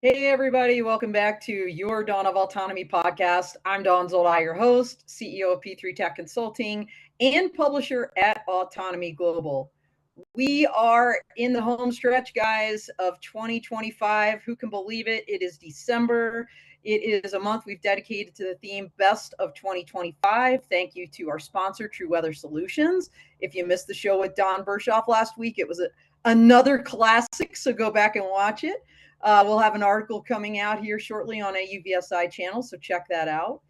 Hey, everybody. Welcome back to your Dawn of Autonomy podcast. I'm Dawn Zolai, your host, CEO of P3 Tech Consulting, and publisher at Autonomy Global. We are in the home stretch, guys, of 2025. Who can believe it? It is December. It is a month we've dedicated to the theme Best of 2025. Thank you to our sponsor, True Weather Solutions. If you missed the show with Don Bershoff last week, it was another classic, so go back and watch it. We'll have an article coming out here shortly on AUVSI channel, so check that out.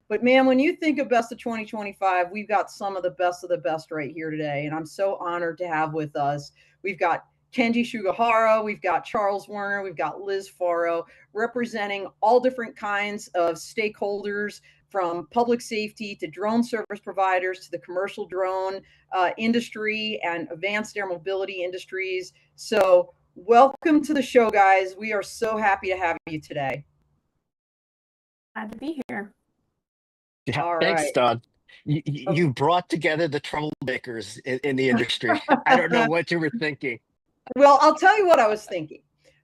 But man, when you think of Best of 2025, we've got some of the best right here today. And I'm so honored to have with us. We've got Kenji Sugahara, we've got Charles Werner, we've got Liz Forro, representing all different kinds of stakeholders, from public safety to drone service providers to the commercial drone industry and advanced air mobility industries. So welcome to the show, guys. We are so happy to have you today. Glad to be here. Yeah, All thanks, right. Don. You brought together the troublemakers in the industry. I don't know what you were thinking. Well, I'll tell you what I was thinking.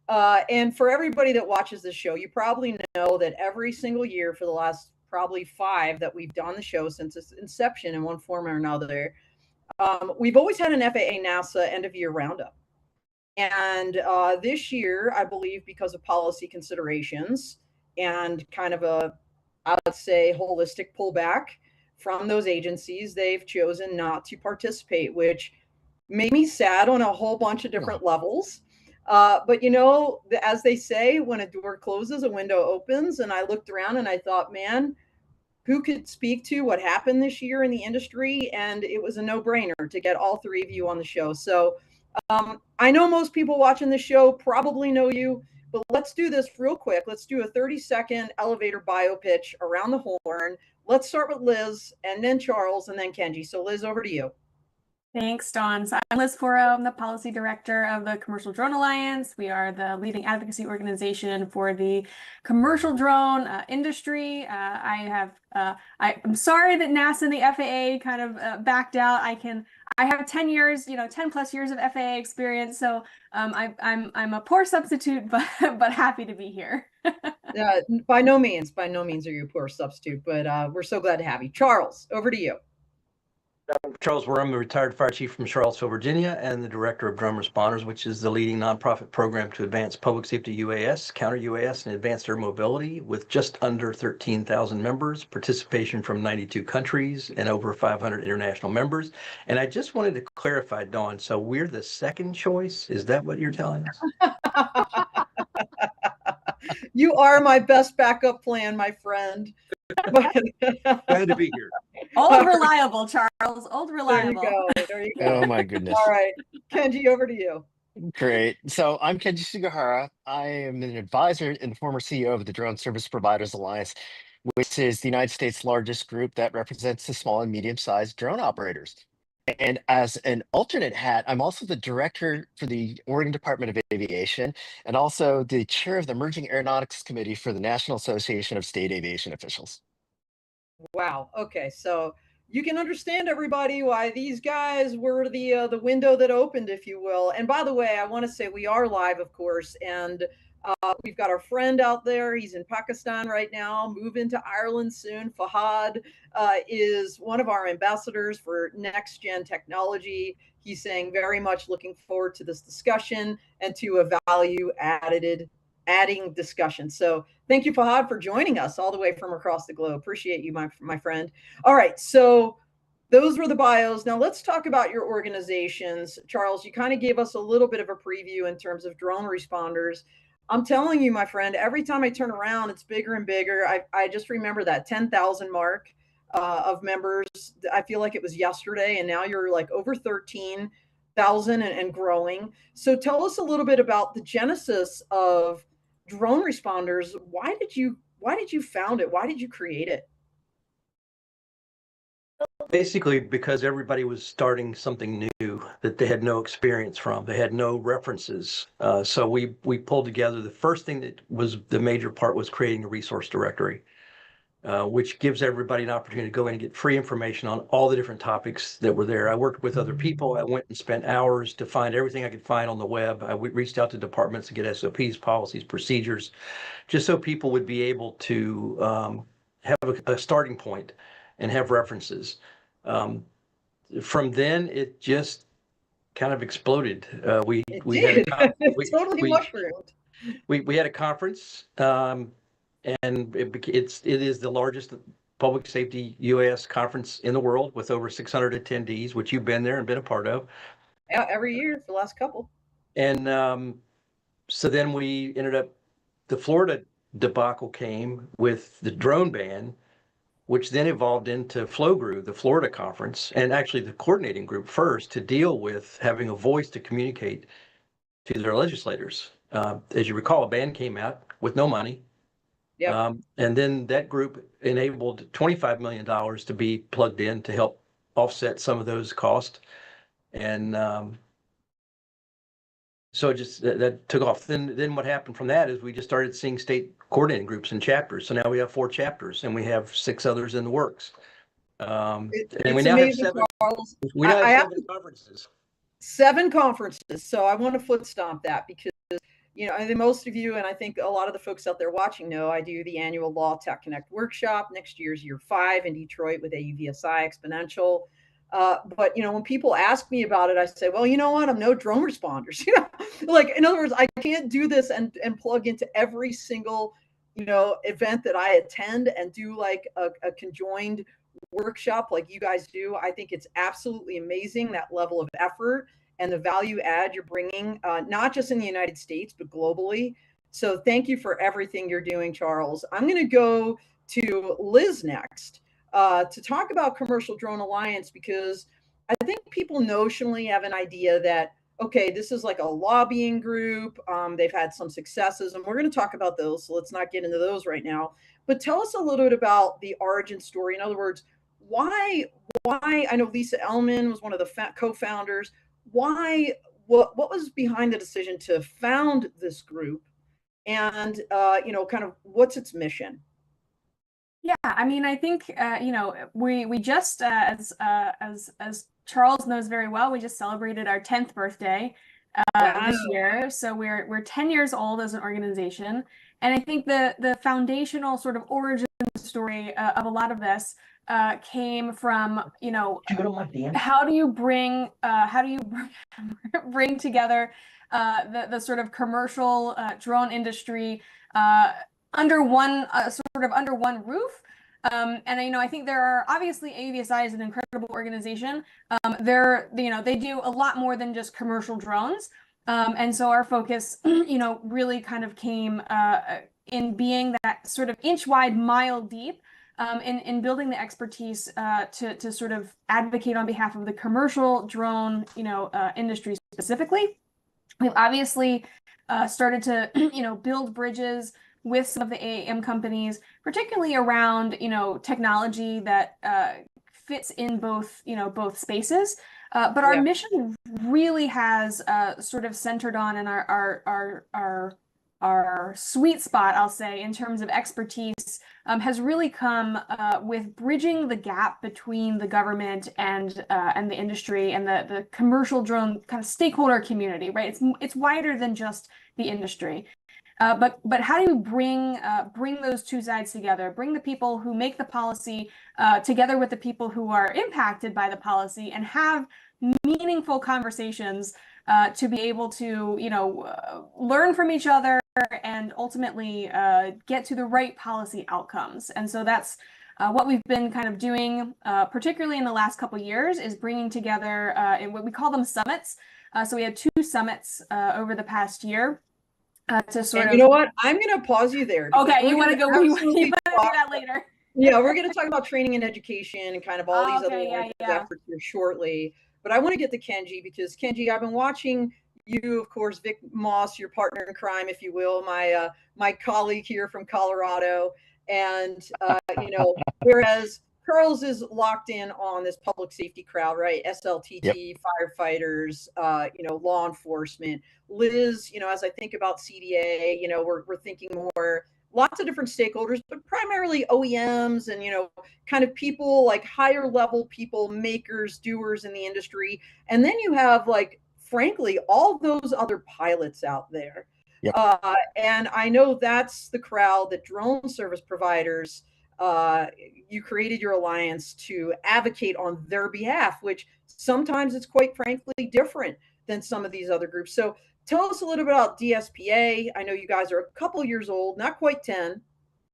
And for everybody that watches this show, you probably know that every single year for the last probably 5 that we've done the show since its inception in one form or another, we've always had an FAA NASA end of year roundup. And this year, I believe because of policy considerations and kind of I would say, holistic pullback from those agencies, they've chosen not to participate, which made me sad on a whole bunch of different levels. But you know, as they say, when a door closes, a window opens. And I looked around and I thought, man, who could speak to what happened this year in the industry? And it was a no-brainer to get all 3 of you on the show. So I know most people watching the show probably know you, but let's do this real quick. Let's do a 30-second elevator bio pitch around the horn. Let's start with Liz, and then Charles, and then Kenji. So Liz, over to you. Thanks, Dawn. So I'm Liz Forro. I'm the policy director of the Commercial Drone Alliance. We are the leading advocacy organization for the commercial drone industry. I'm sorry that NASA and the FAA kind of backed out. I have 10 years, 10 plus years of FAA experience. So I'm a poor substitute, but happy to be here. By no means are you a poor substitute, but we're so glad to have you. Charles, over to you. I'm Charles Werner. I'm a retired fire chief from Charlottesville, Virginia, and the director of Drone Responders, which is the leading nonprofit program to advance public safety UAS, counter UAS, and advanced air mobility, with just under 13,000 members, participation from 92 countries, and over 500 international members. And I just wanted to clarify, Dawn, so we're the second choice? Is that what you're telling us? You are my best backup plan, my friend. Glad to be here. Old reliable, Charles. Old reliable. There you go. Oh, my goodness. All right. Kenji, over to you. Great. So I'm Kenji Sugahara. I am an advisor and former CEO of the Drone Service Providers Alliance, which is the United States' largest group that represents the small and medium-sized drone operators. And as an alternate hat, I'm also the director for the Oregon Department of Aviation and also the chair of the Emerging Aeronautics Committee for the National Association of State Aviation Officials. Wow. Okay. So you can understand, everybody, why these guys were the window that opened, if you will. And by the way, I want to say we are live, of course, and we've got our friend out there. He's in Pakistan right now, moving to Ireland soon. Fahad is one of our ambassadors for next gen technology. He's saying very much looking forward to this discussion and to a value adding discussion. So thank you, Fahad, for joining us all the way from across the globe. Appreciate you, my friend. All right, so those were the bios. Now let's talk about your organizations. Charles, you kind of gave us a little bit of a preview in terms of drone responders. I'm telling you, my friend, every time I turn around, it's bigger and bigger. I just remember that 10,000 mark of members. I feel like it was yesterday, and now you're like over 13,000 and growing. So tell us a little bit about the genesis of drone responders. Why did you found it? Why did you create it? Basically, because everybody was starting something new that they had no experience from. They had no references. So we pulled together. The first thing that was the major part was creating a resource directory. which gives everybody an opportunity to go in and get free information on all the different topics that were there. I worked with other people. I went and spent hours to find everything I could find on the web. I reached out to departments to get SOPs, policies, procedures, just so people would be able to have a starting point and have references. From then, it just kind of exploded. We had totally mushroomed. We had a conference, and it is the largest public safety UAS conference in the world with over 600 attendees, which you've been there and been a part of. Yeah, every year for the last couple. And so then we ended up, the Florida debacle came with the drone ban, which then evolved into FLOGRU, the Florida conference, and actually the coordinating group first to deal with having a voice to communicate to their legislators. As you recall, a ban came out with no money. Yep. And then that group enabled $25 million to be plugged in to help offset some of those costs. And so it just that took off. Then what happened from that is we just started seeing state coordinating groups and chapters. So now we have 4 chapters and we have 6 others in the works. And we now have 7. Charles. We now have 7 conferences. 7 conferences. So I want to foot stomp that because, you know, I think most of you, and I think a lot of the folks out there watching know, I do the annual Law Tech Connect workshop. Next year's year 5 in Detroit with AUVSI Exponential. But, you know, when people ask me about it, I say, well, you know what? I'm no drone responders. You know, like, in other words, I can't do this and plug into every single, you know, event that I attend and do like a conjoined workshop like you guys do. I think it's absolutely amazing, that level of effort and the value add you're bringing, not just in the United States, but globally. So thank you for everything you're doing, Charles. I'm going to go to Liz next. To talk about Commercial Drone Alliance, because I think people notionally have an idea that, okay, this is like a lobbying group. They've had some successes, and we're going to talk about those. So let's not get into those right now. But tell us a little bit about the origin story. In other words, why? I know Lisa Ellman was one of the co-founders. Why? What was behind the decision to found this group? And you know, kind of what's its mission? Yeah, I mean, I think you know, we just as Charles knows very well, we just celebrated our 10th birthday this year. So we're 10 years old as an organization, and I think the foundational sort of origin story of a lot of this came from, you know, how do you bring together the sort of commercial drone industry under one roof. And you know, I think there are obviously AUVSI is an incredible organization. They do a lot more than just commercial drones. And so our focus, you know, really kind of came in being that sort of inch wide, mile deep, in building the expertise to sort of advocate on behalf of the commercial drone, you know, industry specifically. We've obviously started to, you know, build bridges with some of the AAM companies, particularly around, you know, technology that fits in both, you know, both spaces. But our mission really has sort of centered on, and our sweet spot, I'll say, in terms of expertise, has really come with bridging the gap between the government and the industry and the commercial drone kind of stakeholder community, right? It's wider than just the industry. But how do you bring those two sides together? Bring the people who make the policy together with the people who are impacted by the policy, and have meaningful conversations to be able to, you know, learn from each other and ultimately get to the right policy outcomes. And so that's what we've been kind of doing, particularly in the last couple of years, is bringing together in what we call them summits. So we had 2 summits over the past year. To sort of, you know what? I'm going to pause you there. Okay, you want to go? You want to do that later? Yeah, we're going to talk about training and education and kind of all these other efforts here shortly. But I want to get to Kenji, because Kenji, I've been watching you, of course, Vic Moss, your partner in crime, if you will, my colleague here from Colorado, and you know, whereas Charles is locked in on this public safety crowd, right? SLTT, firefighters, you know, law enforcement. Liz, you know, as I think about CDA, you know, we're thinking more lots of different stakeholders, but primarily OEMs and, kind of people like higher level people, makers, doers in the industry. And then you have like, frankly, all those other pilots out there. Yep. And I know that's the crowd that drone service providers, you created your alliance to advocate on their behalf, which sometimes it's quite frankly different than some of these other groups. So tell us a little bit about DSPA. I know you guys are a couple of years old, not quite 10.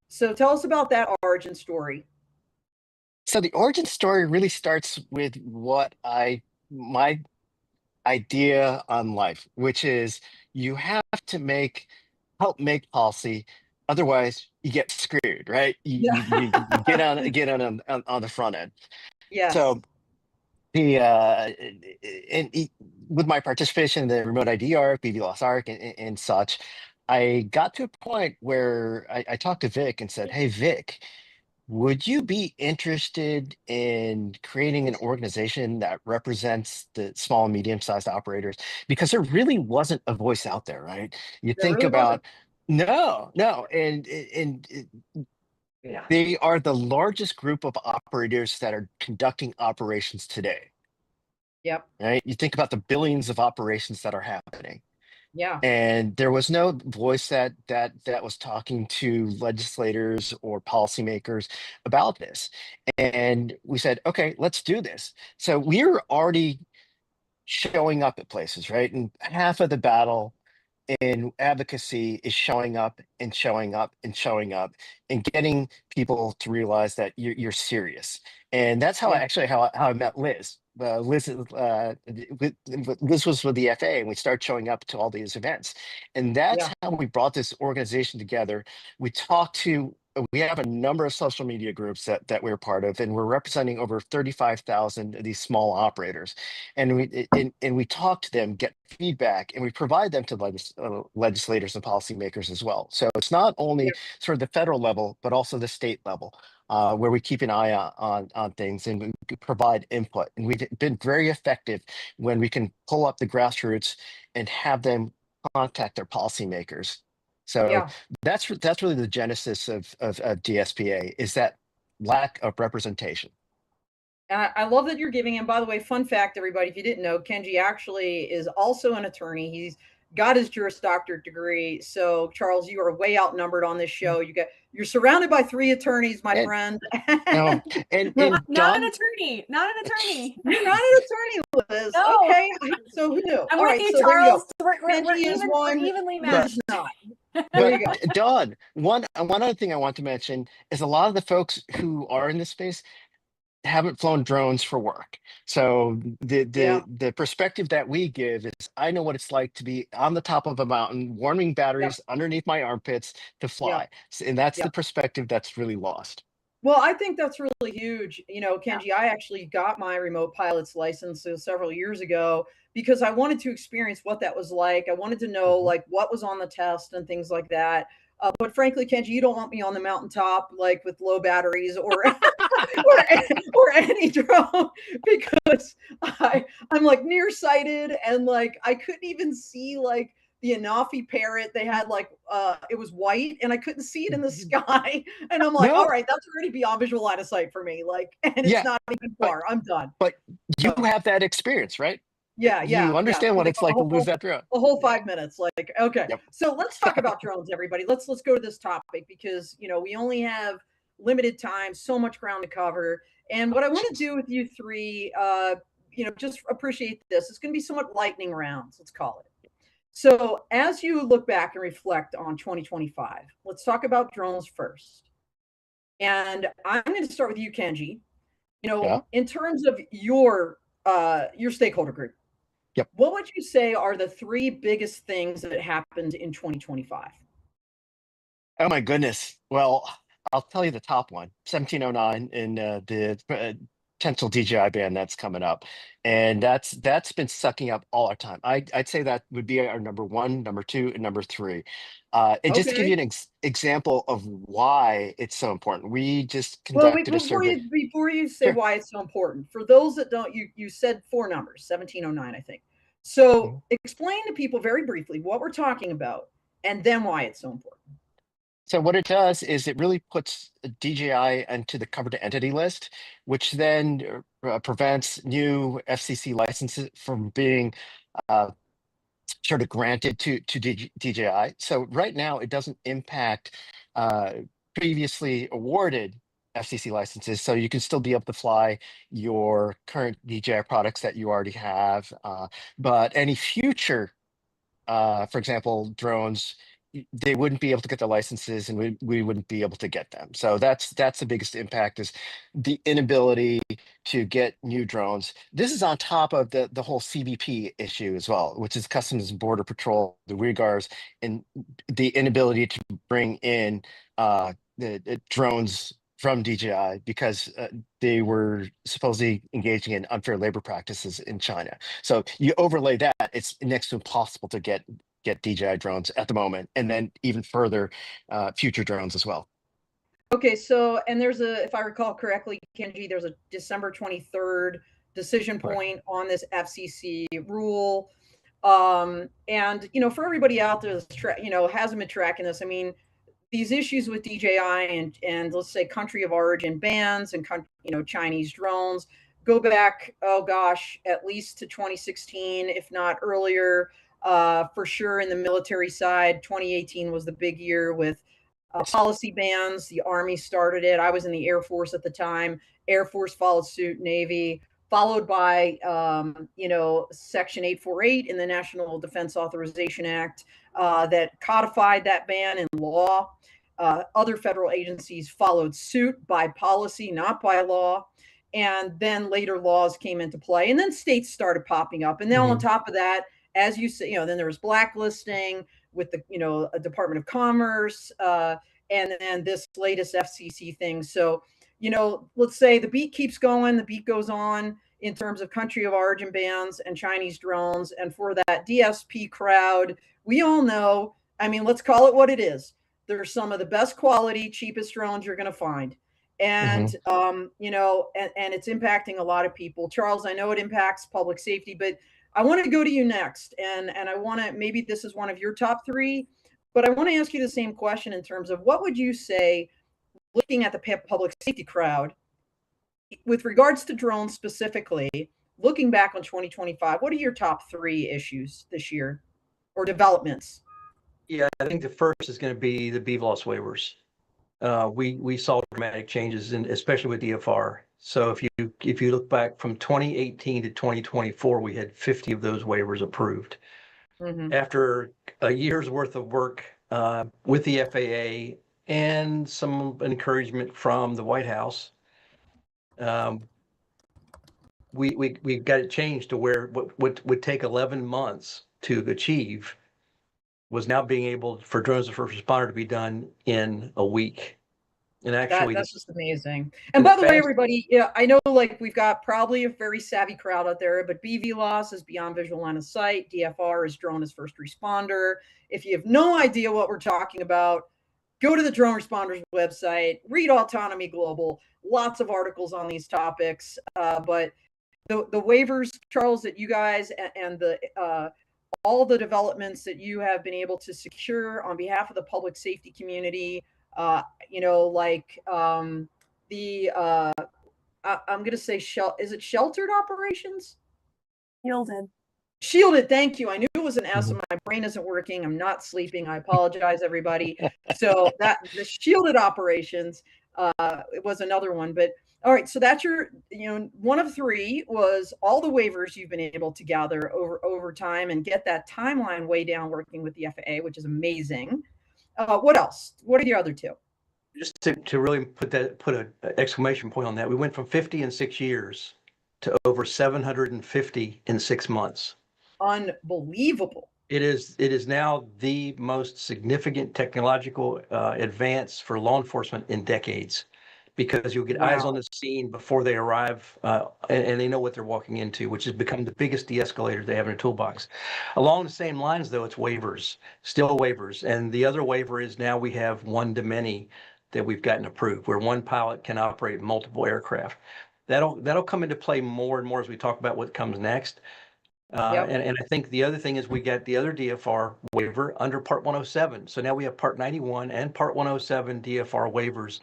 So tell us about that origin story. So the origin story really starts with my idea on life, which is you have to help make policy. Otherwise, you get screwed, right? You get on the front end. Yes. So with my participation in the remote IDR, BV Lost Arc, and such, I got to a point where I talked to Vic and said, "Hey, Vic, would you be interested in creating an organization that represents the small and medium-sized operators?" Because there really wasn't a voice out there, right? You There think really about, wasn't. no, and Yeah. they are the largest group of operators that are conducting operations today, Yep. right? You think about the billions of operations that are happening. Yeah. And there was no voice that was talking to legislators or policymakers about this. And we said, okay, let's do this. So we're already showing up at places, right? And half of the battle in advocacy is showing up and showing up and showing up and getting people to realize that you're serious. And that's how Yeah. how I met Liz. Liz was with the FA, and we started showing up to all these events. And that's Yeah. how we brought this organization together. We have a number of social media groups that we're part of, and we're representing over 35,000 of these small operators. And we talk to them, get feedback, and we provide them to legislators and policymakers as well. So it's not only sort of the federal level, but also the state level, where we keep an eye on things and we provide input. And we've been very effective when we can pull up the grassroots and have them contact their policymakers. So Yeah. that's really the genesis of DSPA, is that lack of representation. And I love that you're giving him, by the way, fun fact, everybody, if you didn't know, Kenji actually is also an attorney. He's got his Juris Doctorate degree. So Charles, you are way outnumbered on this show. You're surrounded by 3 attorneys, my friend. No, and Not Don, an attorney. Not an attorney. You're not an attorney, Liz. No. Okay. So who knew? I'm All with right, you, so there you go. Charles. We're Kenji is we're one, evenly Liz matched. is not. There you go. but Don, one other thing I want to mention is a lot of the folks who are in this space haven't flown drones for work. So the perspective that we give is, I know what it's like to be on the top of a mountain, warming batteries underneath my armpits to fly. And that's the perspective that's really lost. Well, I think that's really huge. Kenji, I actually got my remote pilot's license several years ago because I wanted to experience what that was like. I wanted to know like what was on the test and things like that. But frankly, Kenji, you don't want me on the mountaintop like with low batteries or or any drone, because I'm like nearsighted and like I couldn't even see like the Anafi parrot. They had like it was white and I couldn't see it in the sky. And I'm like, all right, that's already beyond visual line of sight for me. Like, and it's not even far. I'm done. But you have that experience, right? Yeah. You understand what it's like to lose that drone. The whole 5 minutes. Like, okay. So let's talk about drones, everybody. Let's go to this topic because we only have limited time, so much ground to cover. And what I want to do with you 3, just appreciate this. It's going to be somewhat lightning rounds, let's call it. So as you look back and reflect on 2025, let's talk about drones first. And I'm going to start with you, Kenji. In terms of your stakeholder group, what would you say are the 3 biggest things that happened in 2025? Oh my goodness. Well, I'll tell you the top one, 1709 and the potential DJI ban that's coming up. And that's been sucking up all our time. I'd say that would be our number 1, number 2, and number 3. And just to give you an example of why it's so important, we just conducted a survey. Before you say why it's so important, for those that don't, you said 4 numbers, 1709, I think. So explain to people very briefly what we're talking about and then why it's so important. So what it does is it really puts DJI into the covered entity list, which then prevents new FCC licenses from being uh, sort of granted to DJI. So right now it doesn't impact uh, previously awarded FCC licenses. So you can still be able to fly your current DJI products that you already have, but any future for example, drones, they wouldn't be able to get the licenses and we wouldn't be able to get them. So that's the biggest impact is the inability to get new drones. This is on top of the whole CBP issue as well, which is Customs and Border Patrol, the Uyghurs, and the inability to bring in the drones from DJI because they were supposedly engaging in unfair labor practices in China. So you overlay that, it's next to impossible to get DJI drones at the moment, and then even further future drones as well. Okay, so and there's a, if I recall correctly, Kenji, there's a December 23rd decision point on this FCC rule. And for everybody out there that's hasn't been tracking this, I mean, these issues with DJI and let's say country of origin bans and Chinese drones go back, oh gosh, at least to 2016, if not earlier. For sure, in the military side, 2018 was the big year with policy bans. The Army started it. I was in the Air Force at the time. Air Force followed suit, Navy, followed by Section 848 in the National Defense Authorization Act that codified that ban in law. Other federal agencies followed suit by policy, not by law. And then later laws came into play, and then states started popping up. And then on top of that, as you say, then there was blacklisting with the Department of Commerce, and then this latest FCC thing. So let's say the beat keeps going, the beat goes on in terms of country of origin bans and Chinese drones. And for that DSP crowd, we all know, I mean, let's call it what it is. They're some of the best quality, cheapest drones you're going to find. And, and it's impacting a lot of people. Charles, I know it impacts public safety, but I want to go to you next. And I want to, maybe this is one of your top three, but I want to ask you the same question in terms of what would you say, looking at the public safety crowd, with regards to drones specifically, looking back on 2025, what are your top three issues this year or developments? Yeah, I think the first is going to be the BVLOS waivers. We saw dramatic changes, especially with DFR. So if you look back from 2018 to 2024, we had 50 of those waivers approved. After a year's worth of work with the FAA and some encouragement from the White House, we got it changed to where what would take 11 months to achieve was now being able for drones of first responder to be done in a week. And actually, that's just amazing. And by the way, everybody, I know we've got probably a very savvy crowd out there, but BVLOS is beyond visual line of sight. DFR is drone as first responder. If you have no idea what we're talking about, go to the Drone Responders website, read Autonomy Global, lots of articles on these topics. But the waivers, Charles, that you guys and the all the developments that you have been able to secure on behalf of the public safety community, I'm going to say, is it sheltered operations? Shielded, thank you. I knew it was an S and my brain isn't working. I'm not sleeping. I apologize, everybody. So that the shielded operations it was another one. But all right, so that's your, one of three was all the waivers you've been able to gather over time and get that timeline way down working with the FAA, which is amazing. What else? What are the other two? Just to really put an exclamation point on that, we went from 50 in 6 years to over 750 in 6 months. Unbelievable. It is now the most significant technological advance for law enforcement in decades, because you'll get eyes on the scene before they arrive, and they know what they're walking into, which has become the biggest de-escalator they have in their toolbox. Along the same lines, though, it's waivers, still waivers. And the other waiver is now we have one to many that we've gotten approved, where one pilot can operate multiple aircraft. That'll come into play more and more as we talk about what comes next. And I think the other thing is we got the other DFR waiver under Part 107. So now we have Part 91 and Part 107 DFR waivers.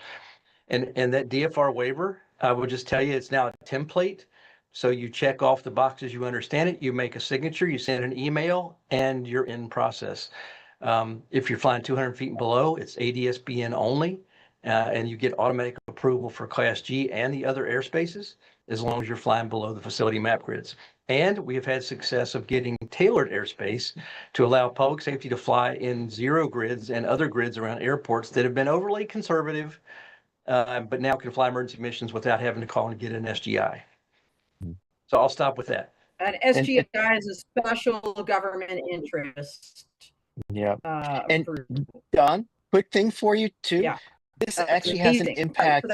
And that DFR waiver, I would just tell you, it's now a template. So you check off the boxes, you understand it, you make a signature, you send an email, and you're in process. If you're flying 200 feet and below, it's ADS-BN only, and you get automatic approval for Class G and the other airspaces, as long as you're flying below the facility map grids. And we have had success of getting tailored airspace to allow public safety to fly in zero grids and other grids around airports that have been overly conservative, but now can fly emergency missions without having to call and get an SGI. So I'll stop with that. An SGI is a special government interest. Yeah. And Don, quick thing for you too. Yeah. This actually has an impact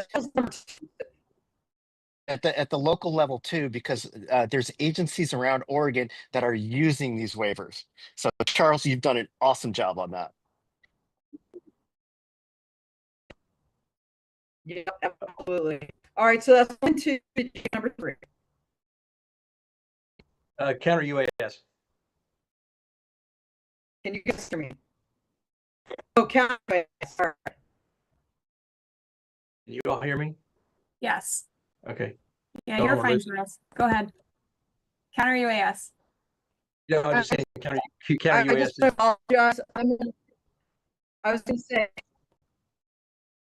at the local level too, because there's agencies around Oregon that are using these waivers. So Charles, you've done an awesome job on that. Yeah, absolutely. All right, so that's into number 3. Counter UAS. Can you guys hear me? Oh, counter UAS. All right. You all hear me? Yes. Okay. Yeah, you're fine, Charles. Go ahead. Counter UAS. Yeah, I'm just saying counter I UAS. just apologize. I was going to say.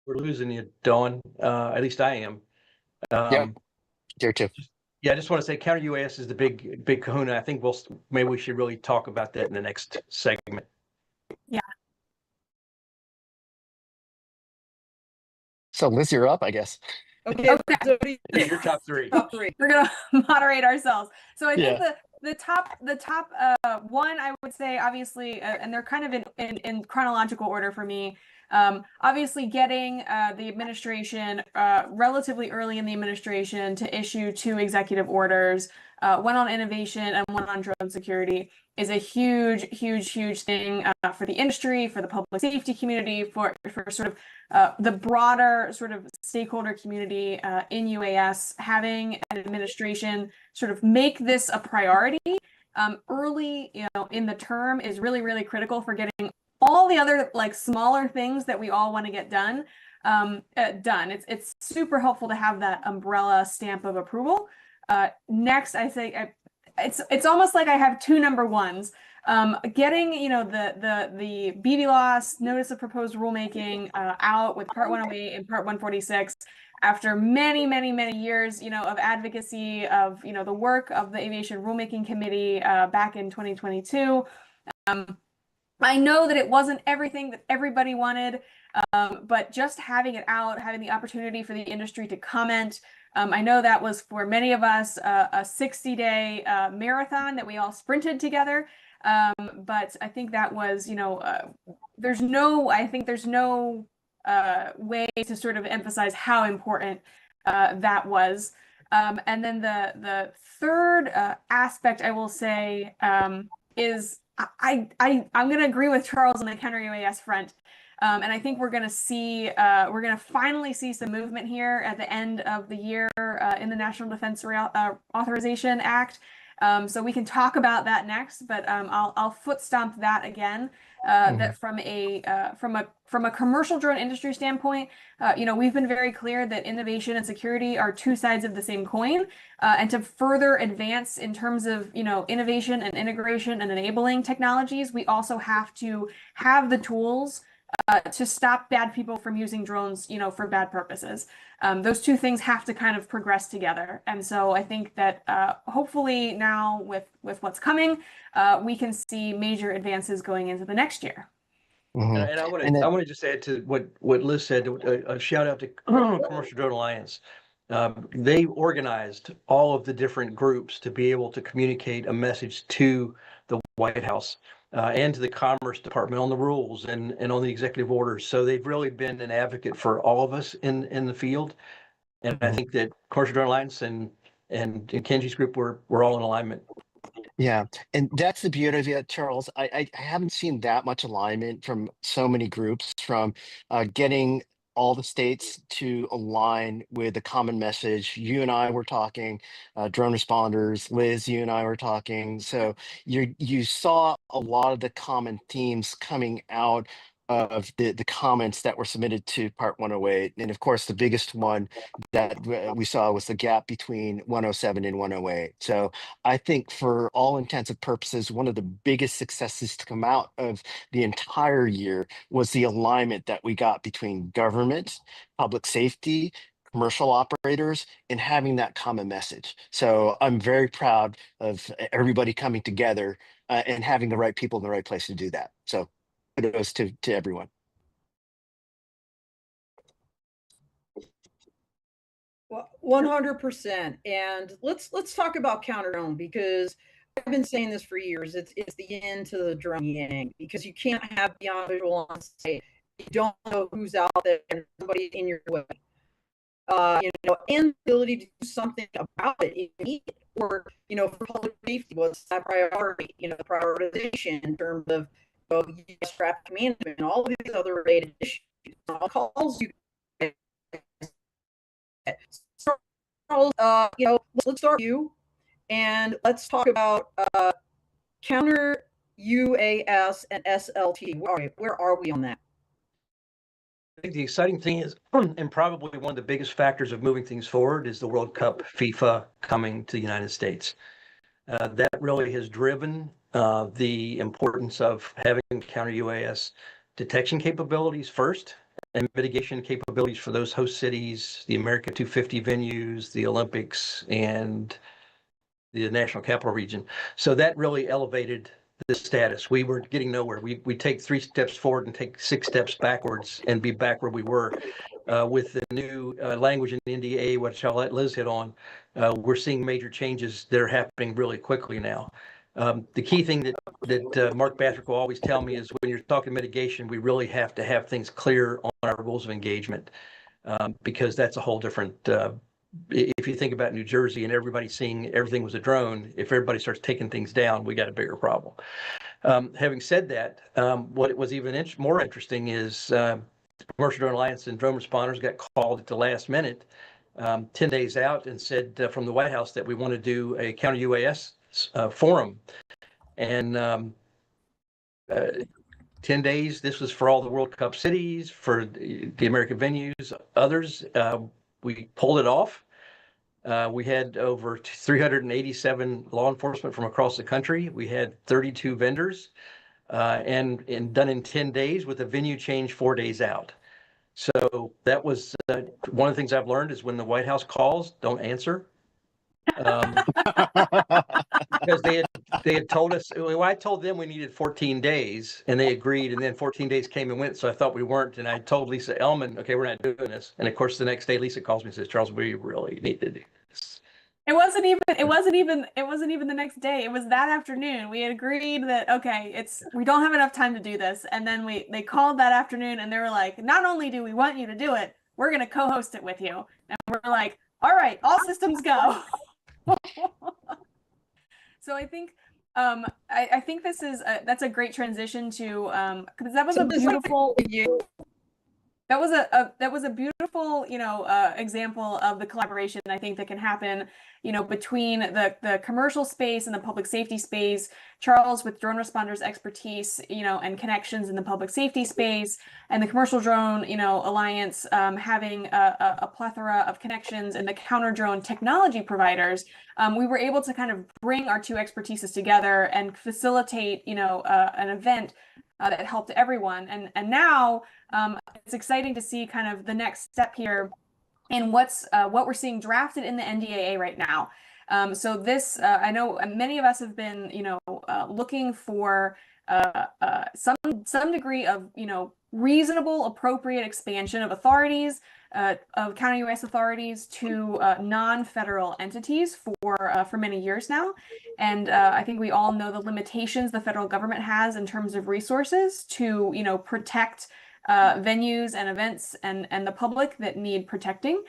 We're losing you, Dawn. At least I am. Yeah, there too. Yeah, I just want to say counter UAS is the big kahuna. I think maybe we should really talk about that in the next segment. Yeah. So Liz, you're up, I guess. Okay. Okay. So You're top 3. Top 3. We're gonna moderate ourselves. So I think the top one, I would say, obviously, and they're kind of in chronological order for me. Obviously, getting the administration relatively early in the administration to issue 2 executive orders, one on innovation and one on drone security, is a huge thing for the industry, for the public safety community, for sort of the broader sort of stakeholder community in UAS. Having an administration sort of make this a priority early, in the term is really critical for getting all the other like smaller things that we all want to get done. It's super helpful to have that umbrella stamp of approval. Next, I say it's almost like I have 2 number ones. Getting the BVLOS notice of proposed rulemaking out with Part 108 and Part 146 after many years of advocacy of the work of the Aviation Rulemaking Committee back in 2022. I know that it wasn't everything that everybody wanted, but just having it out, having the opportunity for the industry to comment. I know that was for many of us a 60-day marathon that we all sprinted together. But I think that was, there's no way to sort of emphasize how important that was. And then the third aspect I will say is I'm going to agree with Charles on the counter UAS front. And I think we're going to finally see some movement here at the end of the year in the National Defense Authorization Act. So we can talk about that next, but I'll foot stomp that again. That from a commercial drone industry standpoint, we've been very clear that innovation and security are 2 sides of the same coin. And to further advance in terms of innovation and integration and enabling technologies, we also have to have the tools to stop bad people from using drones, for bad purposes. Those 2 things have to kind of progress together. And so I think that hopefully now with what's coming, we can see major advances going into the next year. And I want to just add to what Liz said, a shout out to Commercial Drone Alliance. They organized all of the different groups to be able to communicate a message to the White House and to the Commerce Department on the rules and on the executive orders. So they've really been an advocate for all of us in the field. And I think that Commercial Drone Alliance and Kenji's group we're all in alignment. Yeah, and that's the beauty of it, Charles. I haven't seen that much alignment from so many groups, from getting all the states to align with a common message. You and I were talking, drone responders, Liz, you and I were talking. So you saw a lot of the common themes coming out of the comments that were submitted to Part 108. And of course, the biggest one that we saw was the gap between 107 and 108. So I think for all intents and purposes, one of the biggest successes to come out of the entire year was the alignment that we got between government, public safety, commercial operators, and having that common message. So I'm very proud of everybody coming together and having the right people in the right place to do that. So kudos to everyone. Well, 100%. And let's talk about counter drone, because I've been saying this for years. It's the yin to the drone yang, because you can't have beyond visual on site. You don't know who's out there and somebody in your way. And the ability to do something about it if needed, or for public safety, what's that priority? Prioritization in terms of US traffic management and all of these other related issues. All calls you. So, let's start with you, and let's talk about counter UAS and SLT. Where are we on that? I think the exciting thing is, and probably one of the biggest factors of moving things forward, is the World Cup FIFA coming to the United States. That really has driven the importance of having counter UAS detection capabilities first, and mitigation capabilities for those host cities, the America 250 venues, the Olympics, and the National Capital Region. So that really elevated the status. We were getting nowhere. We take 3 steps forward and take 6 steps backwards and be back where we were. With the new language in the NDA, which I'll let Liz hit on, we're seeing major changes that are happening really quickly now. The key thing that Mark Batrick will always tell me is, when you're talking mitigation, we really have to have things clear on our rules of engagement, because that's a whole different if you think about New Jersey and everybody seeing everything was a drone, if everybody starts taking things down, we got a bigger problem. Having said that, what was even more interesting is Commercial Drone Alliance and drone responders got called at the last minute, 10 days out, and said from the White House that we want to do a counter UAS forum. And 10 days, this was for all the World Cup cities, for the American venues, others. We pulled it off. We had over 387 law enforcement from across the country. We had 32 vendors, and done in 10 days with a venue change 4 days out. So that was one of the things I've learned is, when the White House calls, don't answer. Because they had told us, well, I told them we needed 14 days, and they agreed, and then 14 days came and went, so I thought we weren't, and I told Lisa Ellman, okay, we're not doing this. And of course, the next day, Lisa calls me and says, Charles, we really need to do this. It wasn't even the next day. It was that afternoon. We had agreed that, okay, we don't have enough time to do this. And then they called that afternoon, and they were like, not only do we want you to do it, we're going to co-host it with you. And we're like, all right, all systems go. So I think I think that's a great transition to because that was a beautiful that was a beautiful example of the collaboration I think that can happen between the commercial space and the public safety space. Charles with drone responders expertise and connections in the public safety space, and the Commercial Drone Alliance having a plethora of connections in the counter drone technology providers. We were able to kind of bring our 2 expertises together and facilitate an event that helped everyone. And now it's exciting to see kind of the next step here in what we're seeing drafted in the NDAA right now. So this, I know many of us have been, looking for some degree of, reasonable, appropriate expansion of authorities, of counter UAS authorities to non-federal entities for many years now. And I think we all know the limitations the federal government has in terms of resources to, protect venues and events and the public that need protecting.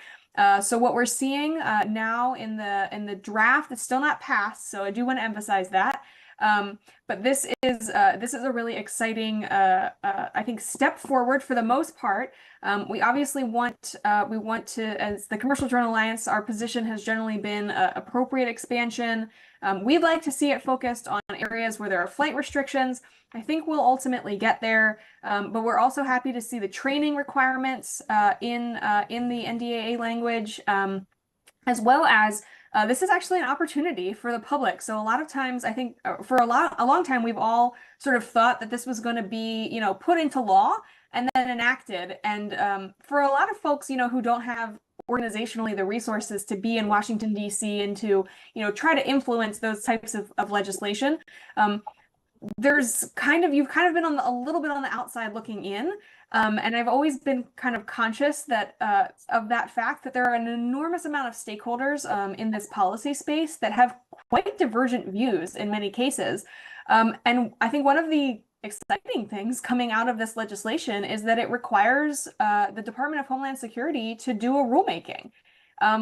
So what we're seeing now in the draft, it's still not passed, so I do want to emphasize that. But this is a really exciting, I think, step forward for the most part. We obviously want to, as the Commercial Drone Alliance, our position has generally been appropriate expansion. We'd like to see it focused on areas where there are flight restrictions. I think we'll ultimately get there, but we're also happy to see the training requirements in the NDAA language, as well as this is actually an opportunity for the public. So a lot of times, I think for a long time, we've all sort of thought that this was going to be, put into law and then enacted. And for a lot of folks, who don't have organizationally the resources to be in Washington, D.C. and to, try to influence those types of legislation, you've kind of been a little bit on the outside looking in. And I've always been kind of conscious that of that fact that there are an enormous amount of stakeholders in this policy space that have quite divergent views in many cases. And I think one of the exciting things coming out of this legislation is that it requires the Department of Homeland Security to do a rulemaking,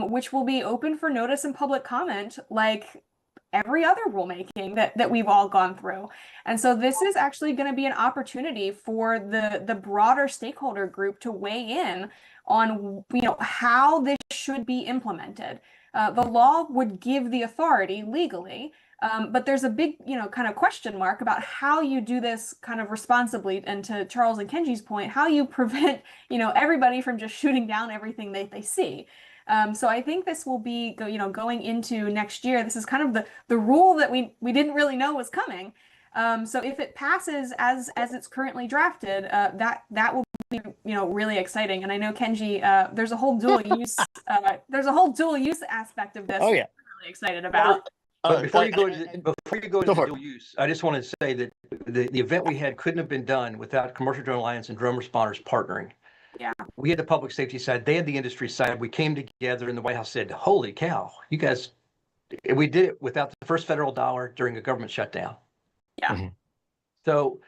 which will be open for notice and public comment, like every other rulemaking that we've all gone through. And so this is actually going to be an opportunity for the broader stakeholder group to weigh in on, how this should be implemented. The law would give the authority legally, but there's a big, kind of question mark about how you do this kind of responsibly. And to Charles and Kenji's point, how you prevent, everybody from just shooting down everything they see. So I think this will be, going into next year. This is kind of the rule that we didn't really know was coming. So if it passes as it's currently drafted, that will be, really exciting. And I know, Kenji, there's a whole dual use aspect of this. Oh yeah, I'm really excited about. But before you go into dual use, I just want to say that the event we had couldn't have been done without Commercial Drone Alliance and drone responders partnering. Yeah. We had the public safety side, they had the industry side. We came together and the White House said, holy cow, you guys, we did it without the first federal dollar during a government shutdown. Yeah. Mm-hmm. So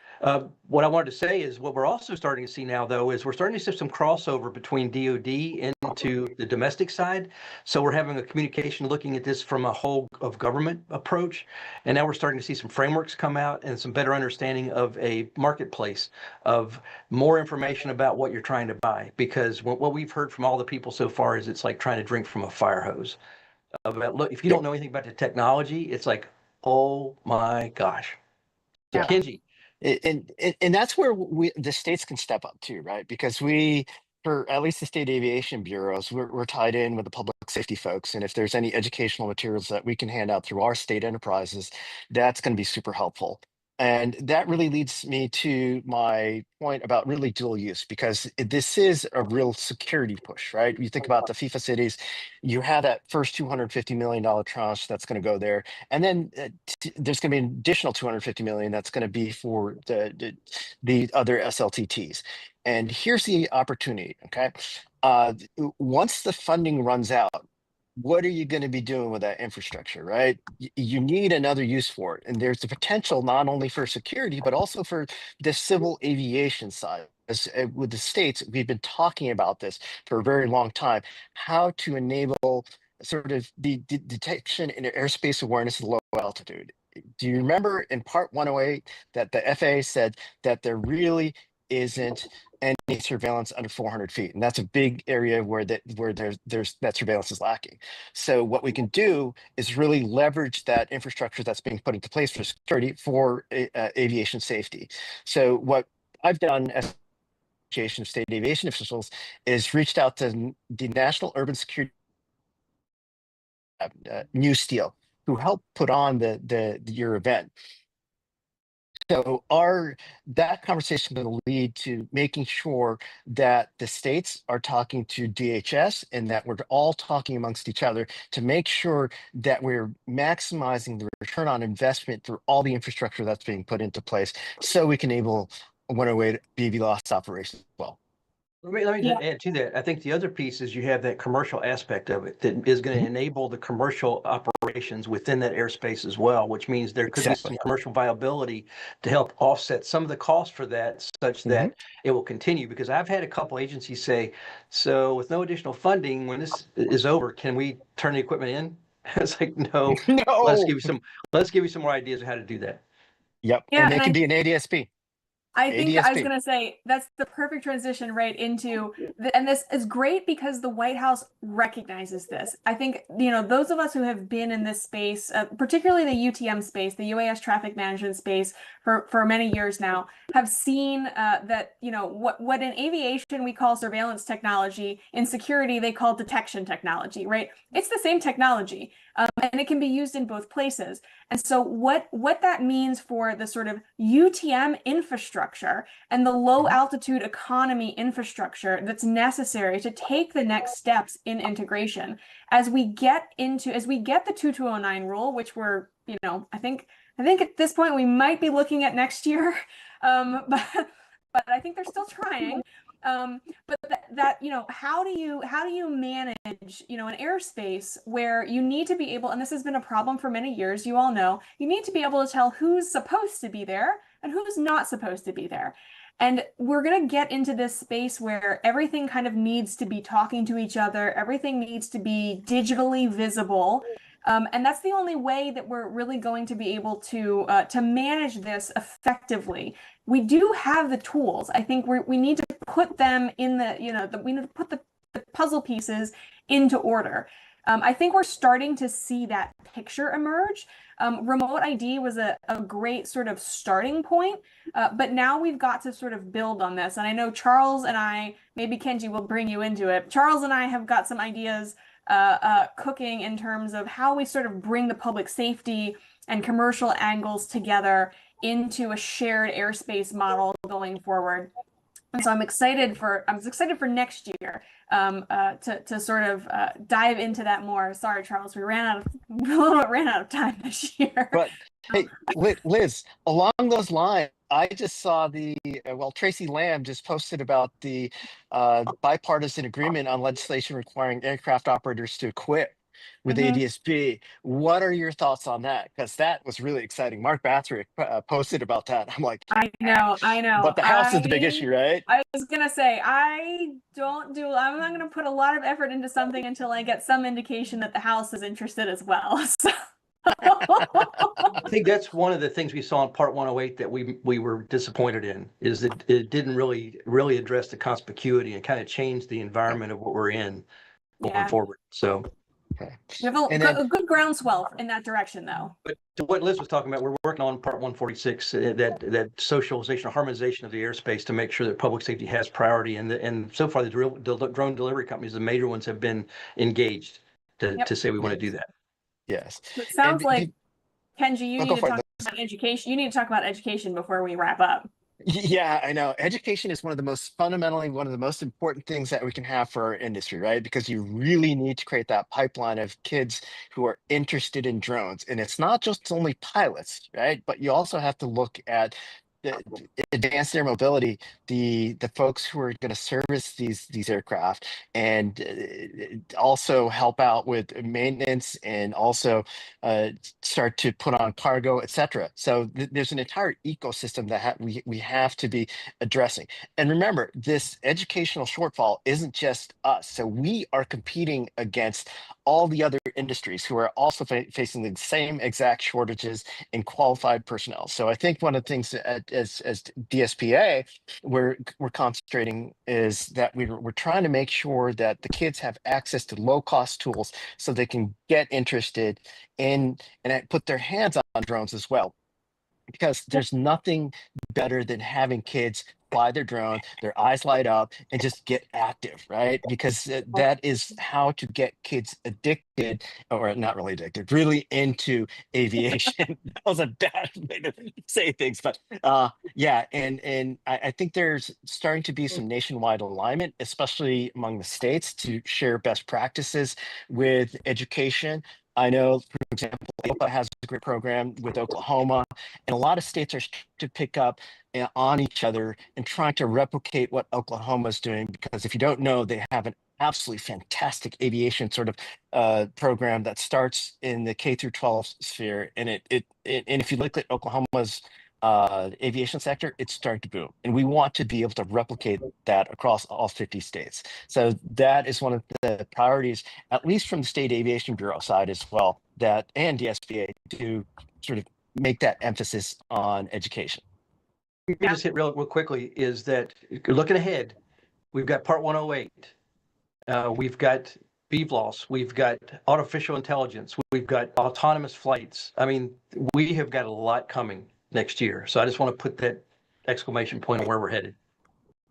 what I wanted to say is what we're also starting to see now, though, is we're starting to see some crossover between DoD into the domestic side. So we're having a communication looking at this from a whole of government approach. And now we're starting to see some frameworks come out and some better understanding of a marketplace, of more information about what you're trying to buy. Because what we've heard from all the people so far is it's like trying to drink from a fire hose. Look, if you don't know anything about the technology, it's like, oh my gosh. So Yeah. Kenji. And that's where the states can step up too, right? Because for at least the state aviation bureaus, we're tied in with the public safety folks. And if there's any educational materials that we can hand out through our state enterprises, that's going to be super helpful. And that really leads me to my point about really dual use, because this is a real security push, right? You think about the FIFA cities, you have that first $250 million tranche that's going to go there. And then there's going to be an additional $250 million that's going to be for the other SLTTs. And here's the opportunity, okay? Once the funding runs out, what are you going to be doing with that infrastructure, right? You need another use for it. And there's the potential not only for security, but also for the civil aviation side. With the states, we've been talking about this for a very long time, how to enable sort of the detection and airspace awareness at low altitude. Do you remember in Part 108 that the FAA said that there really isn't any surveillance under 400 feet, and that's a big area where there's that surveillance is lacking. So what we can do is really leverage that infrastructure that's being put into place for security for aviation safety. So what I've done as Association of State Aviation Officials is reached out to the National Urban Security New Steel, who helped put on your event. So that conversation is going to lead to making sure that the states are talking to DHS and that we're all talking amongst each other to make sure that we're maximizing the return on investment through all the infrastructure that's being put into place, so we can enable 108 BVLOS operations as well. Let me just add to that. I think the other piece is you have that commercial aspect of it that is going to enable the commercial operations within that airspace as well, which means there could be some commercial viability to help offset some of the cost for that, such that it will continue. Because I've had a couple agencies say, so with no additional funding, when this is over, can we turn the equipment in? It's like, no, let's No. give you some more ideas of how to do that. Yep. Yeah, And they and can be an ADSP. I think I was ADSP. going to say that's the perfect transition right into and this is great because the White House recognizes this. I think, those of us who have been in this space, particularly the UTM space, the UAS traffic management space for many years now, have seen that, what in aviation we call surveillance technology, in security they call detection technology, right? It's the same technology, and it can be used in both places. And so what that means for the sort of UTM infrastructure and the low altitude economy infrastructure that's necessary to take the next steps in integration as we get the 2209 rule, which we're, I think at this point we might be looking at next year. But I think they're still trying. But that how do you manage an airspace where you need to be able, and this has been a problem for many years, you all know, you need to be able to tell who's supposed to be there and who's not supposed to be there. And we're going to get into this space where everything kind of needs to be talking to each other, everything needs to be digitally visible. And that's the only way that we're really going to be able to manage this effectively. We do have the tools. I think we need to put them in we need to put the puzzle pieces into order. I think we're starting to see that picture emerge. Remote ID was a great sort of starting point, but now we've got to sort of build on this. And I know Charles and I, maybe Kenji will bring you into it. Charles and I have got some ideas cooking in terms of how we sort of bring the public safety and commercial angles together into a shared airspace model going forward. And so I'm excited for next year to sort of dive into that more. Sorry, Charles, we ran out of time this year. But hey, Liz, along those lines, I just saw Tracy Lamb just posted about the bipartisan agreement on legislation requiring aircraft operators to equip with ADSB. What are your thoughts on that? Because that was really exciting. Mark Bathrick posted about that. I'm like, I know. But the House is the big issue, right? I was gonna say I'm not gonna put a lot of effort into something until I get some indication that the House is interested as well. So. I think that's one of the things we saw in Part 108 that we were disappointed in, is that it didn't really address the conspicuity and kind of change the environment of what we're in going forward. So. Okay. We have a good groundswell in that direction, though. But to what Liz was talking about, we're working on Part 146, that socialization, harmonization of the airspace to make sure that public safety has priority. And so far, the drone delivery companies, the major ones, have been engaged to say we want to do that. Yes. It sounds like, Kenji, you need to talk about education. You need to talk about education before we wrap up. Yeah, I know. Education is one of the most important things that we can have for our industry, right? Because you really need to create that pipeline of kids who are interested in drones. And it's not just only pilots, right? But you also have to look at advance air mobility, the folks who are going to service these aircraft, and also help out with maintenance, and also start to put on cargo, etc. So there's an entire ecosystem that we have to be addressing. And remember, this educational shortfall isn't just us. So we are competing against all the other industries who are also facing the same exact shortages in qualified personnel. So I think one of the things as DSPA we're concentrating is that we're trying to make sure that the kids have access to low cost tools so they can get interested in and put their hands on drones as well. Because there's nothing better than having kids fly their drone, their eyes light up, and just get active, right? Because that is how to get kids addicted, or not really addicted, really into aviation. That was a bad way to say things, but yeah, and I think there's starting to be some nationwide alignment, especially among the states, to share best practices with education. I know, for example, Oklahoma has a great program with Oklahoma, and a lot of states are to pick up on each other and trying to replicate what Oklahoma is doing. Because if you don't know, they have an absolutely fantastic aviation sort of program that starts in the K through 12 sphere, and and if you look at Oklahoma's aviation sector, it's starting to boom. And we want to be able to replicate that across all 50 states. So that is one of the priorities, at least from the State Aviation Bureau side as well, that and the SBA to sort of make that emphasis on education. We just hit real quickly is that looking ahead, we've got Part 108, we've got BVLOS, we've got artificial intelligence, we've got autonomous flights. I mean, we have got a lot coming next year. So I just want to put that exclamation point on where we're headed.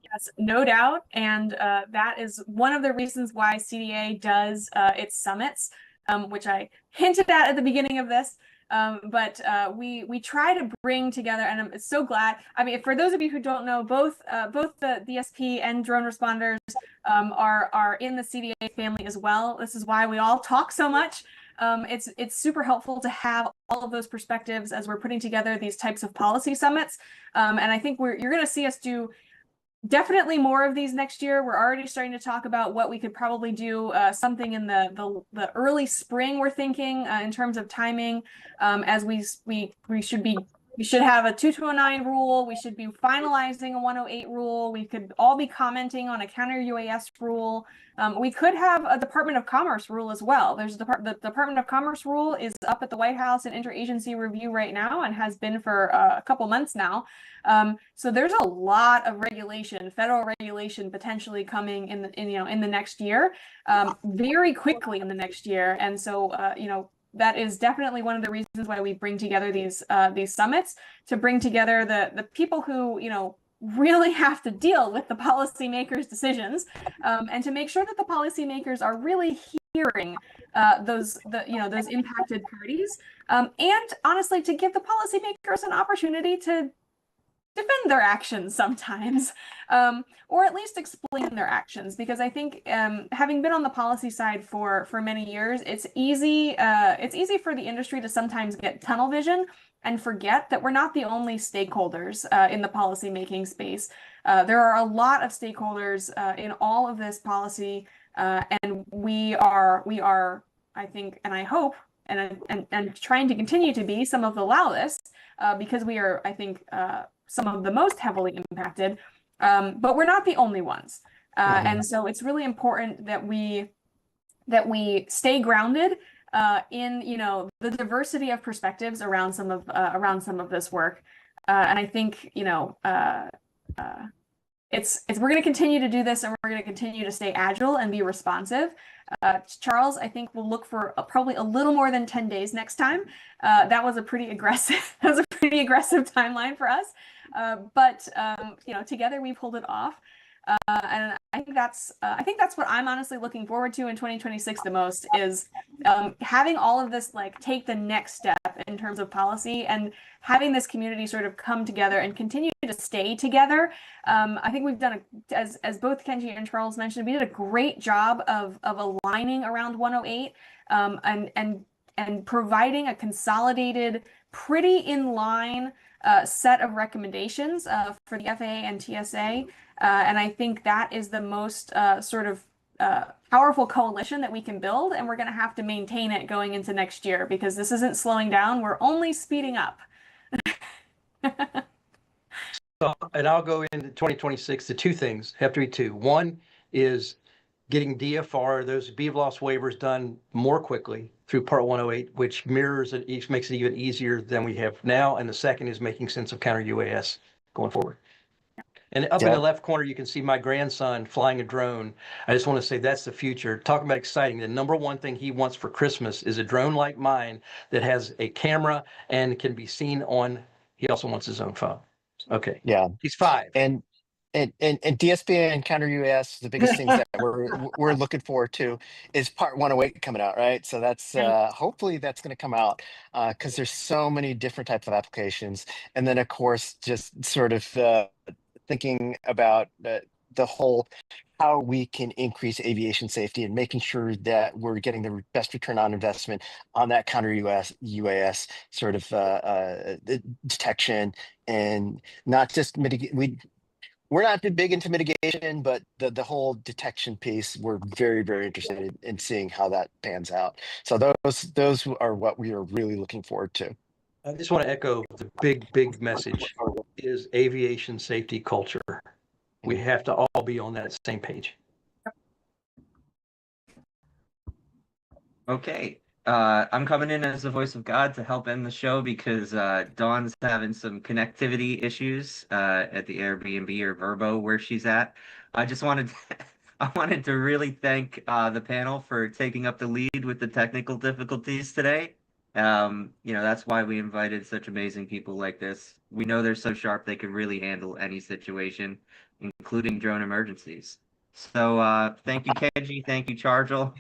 Yes, no doubt. And that is one of the reasons why CDA does its summits, which I hinted at the beginning of this. But we try to bring together, and I'm so glad. I mean, for those of you who don't know, both the DSP and drone responders are in the CDA family as well. This is why we all talk so much. It's super helpful to have all of those perspectives as we're putting together these types of policy summits. And I think you're going to see us do definitely more of these next year. We're already starting to talk about what we could probably do, something in the early spring. We're thinking in terms of timing, as we should have a 2209 rule. We should be finalizing a 108 rule. We could all be commenting on a counter UAS rule. We could have a Department of Commerce rule as well. There's the Department of Commerce rule is up at the White House in interagency review right now and has been for a couple months now. So there's a lot of regulation, federal regulation potentially coming in the next year, very quickly in the next year. And so that is definitely one of the reasons why we bring together these summits, to bring together the people who really have to deal with the policymakers' decisions, and to make sure that the policymakers are really hearing those impacted parties, and honestly to give the policymakers an opportunity to defend their actions sometimes, or at least explain their actions. Because I think, having been on the policy side for many years, it's easy for the industry to sometimes get tunnel vision and forget that we're not the only stakeholders in the policy making space. There are a lot of stakeholders in all of this policy, and we are, I think, and I hope, and trying to continue to be some of the loudest, because we are, I think, some of the most heavily impacted, but we're not the only ones. And so it's really important that we stay grounded in the diversity of perspectives around some of this work. And I think we're going to continue to do this, and we're going to continue to stay agile and be responsive. Charles, I think we'll look for probably a little more than 10 days next time. That was a pretty aggressive timeline for us. But together we pulled it off. And I think that's what I'm honestly looking forward to in 2026 the most, is having all of this take the next step in terms of policy, and having this community sort of come together and continue to stay together. I think we've done as both Kenji and Charles mentioned, we did a great job of aligning around 108, and providing a consolidated, pretty in line set of recommendations for the FAA and TSA. And I think that is the most powerful coalition that we can build, and we're going to have to maintain it going into next year, because this isn't slowing down, we're only speeding up. And I'll go into 2026. The two things have to be two. One is getting DFR, those BVLOS waivers, done more quickly through Part 108, which mirrors it, each makes it even easier than we have now. And the second is making sense of counter UAS going forward. And up in the left corner, you can see my grandson flying a drone. I just want to say that's the future. Talking about exciting. The number one thing he wants for Christmas is a drone like mine that has a camera and can be seen on. He also wants his own phone. Okay. Yeah. He's 5. And DSP and counter UAS, the biggest things that we're looking forward to is Part 108 coming out, right? So that's hopefully that's going to come out, because there's so many different types of applications. And then of course, just sort of thinking about the whole how we can increase aviation safety and making sure that we're getting the best return on investment on that counter UAS sort of detection, and not just mitigate. We're not too big into mitigation, but the whole detection piece, we're very, very interested in seeing how that pans out. So those are what we are really looking forward to. I just want to echo the big message is aviation safety culture. We have to all be on that same page. Okay. I'm coming in as the voice of God to help end the show because Dawn's having some connectivity issues at the Airbnb or Verbo where she's at. I just wanted I wanted to really thank the panel for taking up the lead with the technical difficulties today. That's why we invited such amazing people like this. We know they're so sharp they could really handle any situation, including drone emergencies. So thank you, Kenji. Thank you, Charles,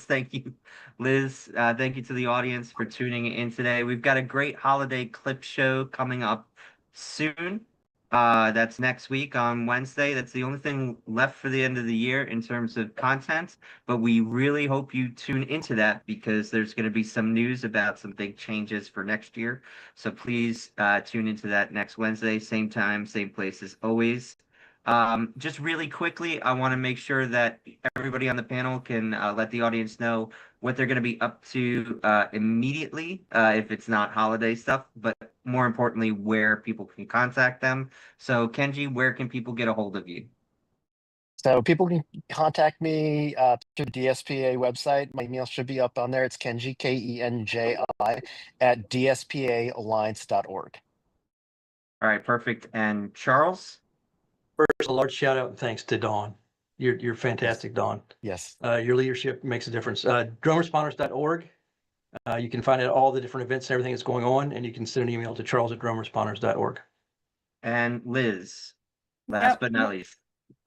thank you, Liz. Thank you to the audience for tuning in today. We've got a great holiday clip show coming up soon. That's next week on Wednesday. That's the only thing left for the end of the year in terms of content. But we really hope you tune into that because there's going to be some news about some big changes for next year. So please tune into that next Wednesday, same time, same place as always. Just really quickly, I want to make sure that everybody on the panel can let the audience know what they're going to be up to immediately, if it's not holiday stuff, but more importantly, where people can contact them. So, Kenji, where can people get a hold of you? So people can contact me through the DSPA website. My email should be up on there. It's Kenji, Kenji, at dspaalliance.org. All right, perfect. And Charles? First, a large shout out and thanks to Dawn. You're fantastic, Dawn. Yes. Your leadership makes a difference. Droneresponders.org. You can find out all the different events and everything that's going on, and you can send an email to charles@droneresponders.org. And Liz, last but not least.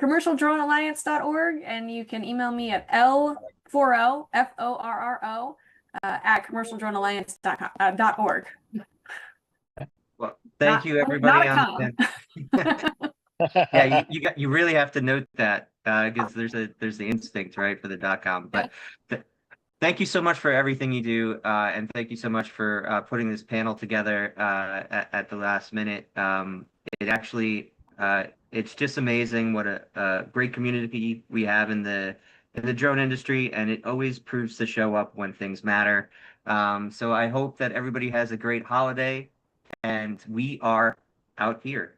CommercialDroneAlliance.org, and you can email me at Forro, Forro, at CommercialDroneAlliance.org. Well, thank you, everybody. Not a con. Yeah, you really have to note that because there's the instinct, right, for the .com. But thank you so much for everything you do, and thank you so much for putting this panel together at the last minute. It actually it's just amazing what a great community we have in the drone industry, and it always proves to show up when things matter. So I hope that everybody has a great holiday, and we are out here.